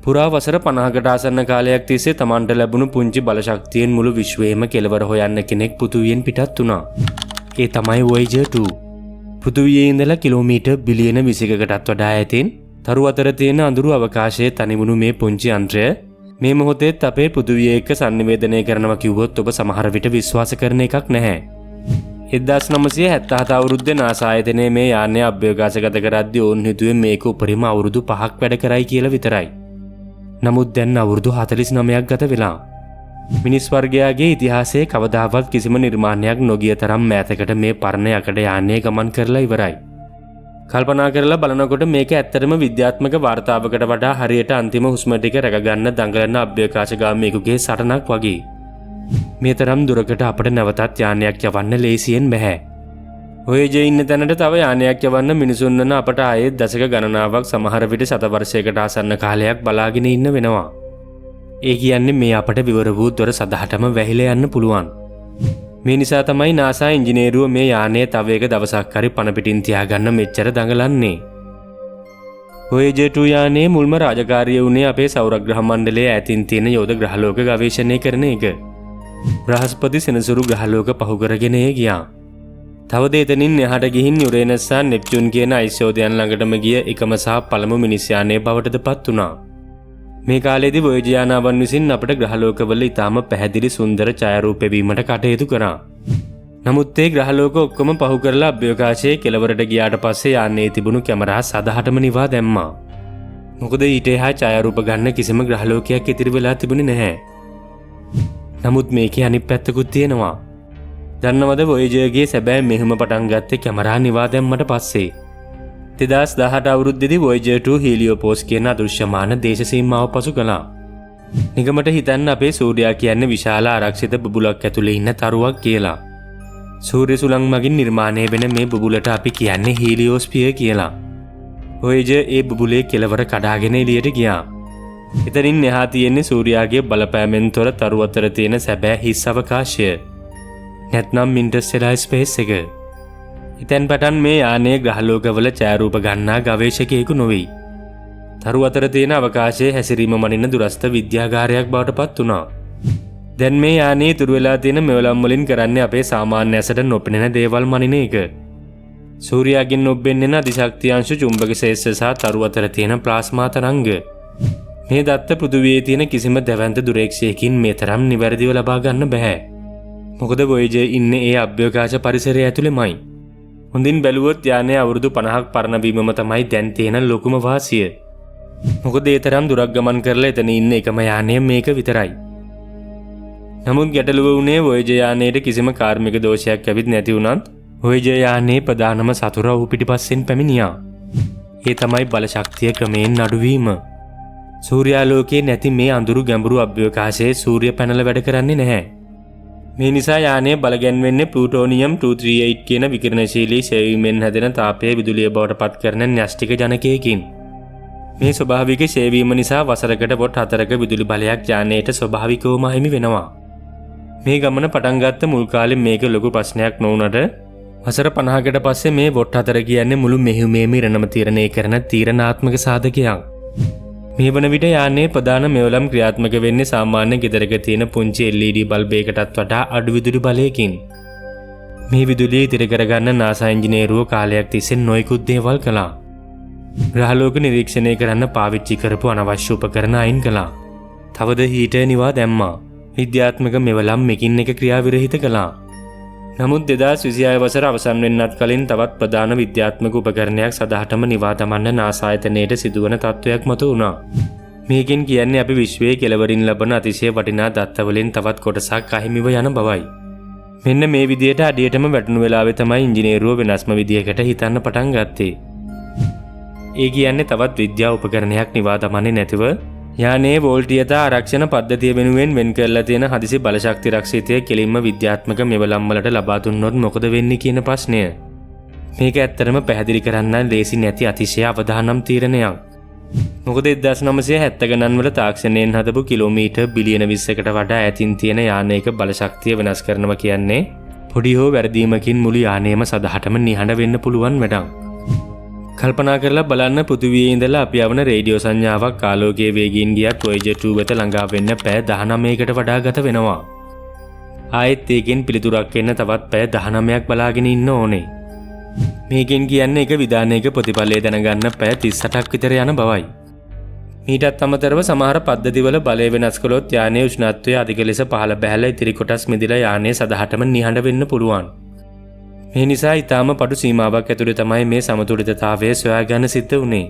පුරා වසර 50කට ආසන්න කාලයක් තිස්සේ තමන්ට ලැබුණු පුංචි බලශක්තියෙන් මුළු විශ්වයේම කෙළවර හොයන්න කෙනෙක් පෘථිවියෙන් පිටත් වුණා. ඒ තමයි Voyager 2. පෘථිවියේ ඉඳලා කිලෝමීටර් බිලියන 21කටත් වඩා ඈතින් තරු අතර තියෙන අඳුරු අවකාශයේ තනිවුණු මේ පුංචි යන්ත්‍රය මේ මොහොතේත් අපේ පෘථිවිය එක්ක sannivedanaya කරනවා කිව්වොත් ඔබ සමහර විට විශ්වාස කරන එකක් නැහැ. 1977 අවුරුද්දේ NASA ආයතනයේ මේ යානය අභ්‍යවකාශගත කරද්දී ඕන් හිතුවේ මේක උපරිම අවුරුදු 5ක් වැඩ කරයි කියලා විතරයි. නමුත් දැන් අවුරුදු 49ක් ගත වෙලා. මිනිස් වර්ගයාගේ ඉතිහාසයේ කවදාවත් කිසිම නිර්මාණයක් නොගිය තරම් මෑතකට මේ පරණ යකඩ යානය ගමන් කරලා ඉවරයි. කල්පනා කරලා බලනකොට මේක ඇත්තටම විද්‍යාත්මක වාර්තාවකට වඩා හරියට අන්තිම හුස්ම ටික රැකගන්න දඟලන අභ්‍යවකාශගාමියෙකුගේ සටනක් වගේ. මේ තරම් දුරකට අපට නැවතත් යානයක් යවන්න ලේසියෙන් බෑ. Voyager ඉන්න තැනට තව යානයක් යවන්න මිනිසුන් වන අපට ආයේ දශක ගණනාවක් සමහර විට ශතවර්ෂයකට ආසන්න කාලයක් බලාගෙන ඉන්න වෙනවා. ඒ කියන්නේ මේ අපට විවර වූ දොර සදහටම වැහිලා යන්න පුළුවන්. මේ නිසා තමයි NASA ඉංජිනේරුවෝ මේ යානය තව එක දවසක් හරි පණ පිටින් තියාගන්න මෙච්චර දඟලන්නේ. Voyager 2 යානයේ මුල්ම රාජකාරිය වුණේ අපේ සෞරග්‍රහ මණ්ඩලයේ ඈතින් තියෙන යෝධ ග්‍රහලෝක ගවේෂණය කරන එක. බ්‍රහස්පති සෙනසුරු ග්‍රහලෝක පහු කරගෙන ගියා. තව දෙතනින් එහාට ගිහින් යුරේනස් සහ නෙප්චූන් කියන අයිස්යෝධයන් ළඟටම ගිය එකම සහ පළමු මිනිස් යානය බවටද පත් වුණා. මේ කාලේදී Voyager යානාවන් විසින් අපට ග්‍රහලෝකවල ඉතාම පැහැදිලි සුන්දර ඡායාරූප වීමට කටයුතු කරා. නමුත් ඒ ග්‍රහලෝක ඔක්කොම පහු කරලා අභ්‍යවකාශයේ කෙළවරට ගියාට පස්සේ යානයේ තිබුණු කැමරා සදහටම නිවා දැම්මා. මොකද ඊට එහා ඡායාරූප ගන්න කිසිම ග්‍රහලෝකයක් ඉතිරි වෙලා තිබුණේ නැහැ. නමුත් මේකේ අනිත් පැත්තකුත් තියෙනවා. දන්නවද Voyagerගේ සැබෑ මෙහෙම පටන් ගත්තේ කැමරා නිවා දැම්මට පස්සේ. 2018 අවුරුද්දේදී Voyager 2 හීලියෝපෝස් කියන අදෘශ්‍යමාන දේශ සීමාව පසු කළා. නිගමට හිතන්න අපේ සූර්යයා කියන්නේ විශාල ආරක්ෂිත බුබුලක් ඇතුලේ ඉන්න තරුවක් කියලා. සූර්ය සුළං මගින් නිර්මාණය වෙන මේ බුබුලට අපි කියන්නේ හීලියෝස්ෆියර් කියලා. Voyager ඒ බුබුලේ කෙළවර කඩාගෙන එළියට ගියා. එතනින් එහා තියෙන්නේ සූර්යාගේ බලපෑමෙන් තොර තරු අතර තියෙන සැබෑ හිස් අවකාශය. නැත්නම් ඉන්ටර්ස්ටෙලාර් ස්පේස් එක. ඉතින් පටන් මේ යානයේ ග්‍රහලෝකවල ඡායාරූප ගන්නා ගවේෂකයෙකු නොවේ. තරු අතර තියෙන අවකාශයේ හැසිරීම මනින දුරස්ත විද්‍යාගාරයක් බවට පත් වුණා. දැන් මේ යානයේ ඉතුරු වෙලා තියෙන මෙවලම් වලින් කරන්නේ අපේ සාමාන්‍ය ඇසට නොපෙනෙන දේවල් මනින එක. සූර්යාගෙන් ඔබෙන්නේ අධිශක්තියංශ චුම්බක ශේෂ්ඨ සහ තරු අතර තියෙන ප්ලාස්මා තරංග. මේ දත්ත පෘථිවියේ තියෙන කිසිම දැවැන්ත දුරේක්ෂයකින් මේ තරම් නිවැරදිව ලබා ගන්න බෑ. මොකද Voyager ඉන්නේ ඒ අභ්‍යවකාශ පරිසරය ඇතුළෙමයි. හොඳින් බැලුවොත් යානය අවුරුදු 50ක් පරණ වීමම තමයි දැන් තියෙන ලොකුම වාසිය. මොකද ඒ තරම් දුරක් ගමන් කරලා එතන ඉන්න එකම යානය මේක විතරයි. නමුත් ගැටලුව වුණේ Voyager යානයේ කිසිම කාර්මික දෝෂයක් ඇවිත් නැති වුණත් Voyager යානයේ ප්‍රධානම සතුර වූ පිටිපස්සෙන් පැමිණියා. ඒ තමයි බලශක්තිය ක්‍රමයෙන් අඩුවීම. සූර්යාලෝකයේ නැති මේ අඳුරු ගැඹුරු අභ්‍යවකාශයේ සූර්ය පැනල වැඩ කරන්නේ නැහැ. මේ නිසා යානය බලගැන්වෙන්නේ ප්ලූටෝනියම් 238 කියන විකිරණශීලී ශේවීමෙන් හැදෙන තාපයේ විදුලිය බවට පත් කරන න්‍යෂ්ටික ජනකයකින්. මේ ස්වභාවික ශේවීම නිසා වසරකට වොට් 4ක විදුලි බලයක් යානයට ස්වභාවිකවම හිමි වෙනවා. මේ ගමන පටන් ගත්ත මුල් කාලේ මේක ලොකු ප්‍රශ්නයක් නොවුනට වසර 50කට පස්සේ මේ වොට් 4 කියන්නේ මුළු මෙහෙයුමේම ඉරණම තීරණය කරන තීරණාත්මක සාධකයක්. මේ වන විට යානයේ ප්‍රධාන මෙවලම් ක්‍රියාත්මක වෙන්නේ සාමාන්‍ය ගෙදරක තියෙන පුංචි LED බල්බයකටත් වඩා අඩු විදුලි බලයකින්. මේ විදුලිය ඉතිරි කරගන්න NASA ඉංජිනේරුවෝ කාලයක් තිස්සේ නොයෙකුත් දේවල් කළා. ග්‍රහලෝක නිරීක්ෂණය කරන්න පාවිච්චි කරපු අනවශ්‍ය උපකරණ අයින් කළා. තවද හීටර් නිවා දැම්මා. විද්‍යාත්මක මෙවලම් මෙකින් එක ක්‍රියාවිරහිත කළා. නමුත් 2026 වසර අවසන් වෙන්නත් කලින් තවත් ප්‍රධාන විද්‍යාත්මක උපකරණයක් සදහටම නිවා දමන්න NASA ආයතනයේ සිදුවන තත්ත්වයක් මත වුණා. මේකෙන් කියන්නේ අපි විශ්වයේ කෙළවරින් ලබන අතිශය වටිනා දත්ත වලින් තවත් කොටසක් අහිමිව යන බවයි. මෙන්න මේ විදියට අඩියටම වැටුණු වෙලාවේ තමයි ඉංජිනේරුවෝ වෙනස්ම විදියකට හිතන්න පටන් ගත්තේ. ඒ කියන්නේ තවත් විද්‍යා උපකරණයක් නිවා දමන්නේ නැතිව යානයේ වෝල්ටියතා ආරක්ෂණ පද්ධතිය වෙනුවෙන් වෙන් කරලා තියෙන හදිසි බලශක්ති රක්ෂිතය කෙලින්ම විද්‍යාත්මක මෙවලම් වලට ලබා දුන්නොත් මොකද වෙන්නේ කියන ප්‍රශ්නය. මේක ඇත්තටම පැහැදිලි කරන්න ලේසි නැති අතිශය අවදානම් තීරණයක්. මොකද 1970 ගණන්වල තාක්ෂණයෙන් හදපු කිලෝමීටර් බිලියන 20කට වඩා ඈතින් තියෙන යානයක බලශක්තිය වෙනස් කරනවා කියන්නේ පොඩි හෝ වැරදීමකින් මුළු යානයම සදහටම නිහඬ වෙන්න පුළුවන් වැඩක්. කල්පනා කරලා බලන්න පෘථිවියේ ඉඳලා අපි යවන රේඩියෝ සංඥාවක් ආලෝකයේ වේගයෙන් ගියත් Voyager 2 වෙත ළඟා වෙන්න පැය 19කට වඩා ගත වෙනවා. ආයෙත් ඒකෙන් පිළිතුරක් එන්න තවත් පැය 19ක් බලාගෙන ඉන්න ඕනේ. මේකෙන් කියන්නේ එක විධානයක ප්‍රතිඵලය දැනගන්න පැය 38ක් විතර යන බවයි. මීටත් අමතරව සමහර පද්ධතිවල බලය වෙනස් කළොත් යානයේ උෂ්ණත්වය අධික ලෙස පහළ බැහැලා ඉතිරි කොටස් මිදලා යානයේ සදහටම නිහඬ වෙන්න පුළුවන්. මේ නිසා ඊටාම පඩු සීමාවක් ඇතුළේ තමයි මේ සමතුලිතතාවය සොයාගන්න සිද්ධ වුනේ.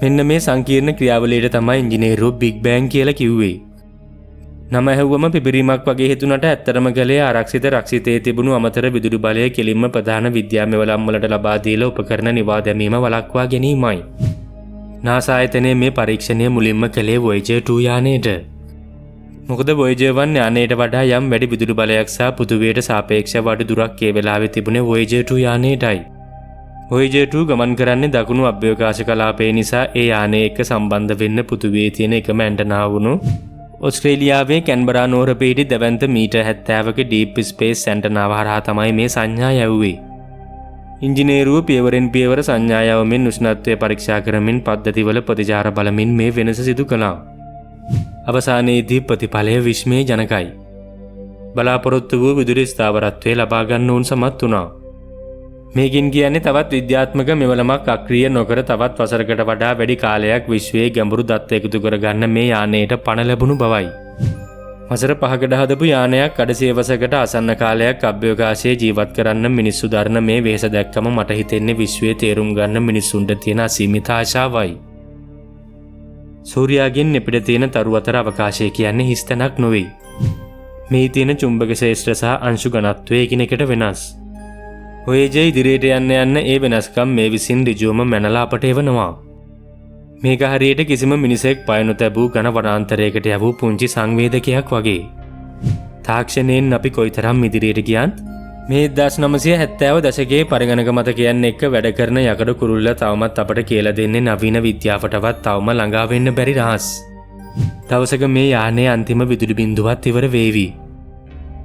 මෙන්න මේ සංකීර්ණ ක්‍රියාවලියට තමයි ඉංජිනේරුවෝ බිග් බෑන් කියලා කිව්වේ. නම ඇහුවම පිපිරීමක් වගේ හිතුණට ඇත්තටම කලේ රක්ෂිතයේ තිබුණු අමතර විදුලි බලය කෙලින්ම ප්‍රධාන විද්‍යාමය වලම් වලට ලබා දීලා උපකරණ නිවා දැමීම වළක්වා ගැනීමයි. NASA ආයතනයේ මේ පරීක්ෂණය මුලින්ම කළේ Voyager 2 යානයේට. මොකද Voyager 1 යානයට වඩා යම් වැඩි විදුලි බලයක් සහ පෘථිවියට සාපේක්ෂව අඩු දුරක් ඒ වෙලාවේ තිබුණේ Voyager 2 යානයටයි. Voyager 2 ගමන් කරන්නේ දකුණු අභ්‍යවකාශ කලාපය නිසා ඒ යානය එක්ක සම්බන්ධ වෙන්න පෘථිවියේ තියෙන එකම ඇන්ටනාව වුණු ඕස්ට්‍රේලියාවේ කැන්බරා නුවර පිහිටි දැවැන්ත මීටර් 70ක ඩීප් ස්පේස් ඇන්ටනාව හරහා තමයි මේ සංඥා යවුවේ. ඉංජිනේරුවෝ පියවරෙන් පියවර සංඥා යවමින් උෂ්ණත්වය පරීක්ෂා කරමින් පද්ධතිවල ප්‍රතිචාර බලමින් මේ වෙනස සිදු කළා. අවසානයේදී ප්‍රතිඵලය විස්මයජනකයි. බලාපොරොත්තු වූ විදුලි ස්ථාවරත්වය ලබා ගන්න උන් සමත් වුණා. මේකින් කියන්නේ තවත් විද්‍යාත්මක මෙවලමක් අක්‍රිය නොකර තවත් වසරකට වඩා වැඩි කාලයක් විශ්වයේ ගැඹුරු දත්ත එකතු කරගන්න මේ යානයට පණ ලැබුණු බවයි. වසර 5කට හදපු යානයක් අඩසියවසකට ආසන්න කාලයක් අභ්‍යවකාශයේ ජීවත් කරන්න මිනිස්සු දරන මේ වෙහෙස දැක්කම මට හිතෙන්නේ විශ්වයේ තේරුම් ගන්න මිනිස්සුන්ට තියෙන අසීමිත ආශාවයි. සූර්යාගෙන් එපිට තියෙන තරු අතර අවකාශය කියන්නේ හිස් තැනක් නෙවෙයි. මේ තියෙන චුම්බක ශේෂ්ත්‍ර සහ අංශු ඝනත්වය එකිනෙකට වෙනස්. Voyager ඉදිරියට යන්න ඒ වෙනස්කම් මේ විසින් ඍජුවම මැනලා අපට එවනවා. මේක හරියට කිසිම මිනිසෙක් පය නොතැබූ ඝන වනාන්තරයකට යවූ පුංචි සංවේදකයක් වගේ. තාක්ෂණයෙන් අපි කොයිතරම් ඉදිරියට ගියත් මේ 1970 දශකයේ පරිගණක මතකයන් එක්ක වැඩ කරන යකඩ කුරුල්ල තවමත් අපට කියලා දෙන්නේ නවීන විද්‍යාවටවත් තවම ළඟා වෙන්න බැරි රහස්. දවසක මේ යානයේ අන්තිම විදුලි බිඳුවත් ඉවර වේවි.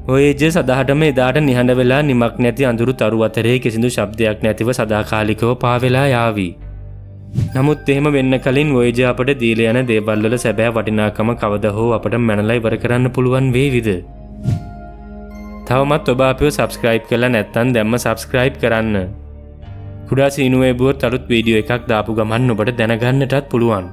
Voyager සදාටම එදාට නිහඬ වෙලා නිමක් නැති අඳුරු තරු අතරේ කිසිදු ශබ්දයක් නැතිව සදාකාලිකව පාවෙලා යාවි. නමුත් එහෙම වෙන්න කලින් Voyager අපට දීලා යන දේවල් වල සැබෑ වටිනාකම කවදා හෝ අපට මැනලා ඉවර කරන්න පුළුවන් වේවිද? තවමත් ඔබ අපිව subscribe කරලා නැත්නම් දැම්ම subscribe කරන්න. කුඩා සීනුවේ බුවත් අලුත් වීඩියෝ එකක් දාපු ගමන් ඔබට දැනගන්නටත් පුළුවන්.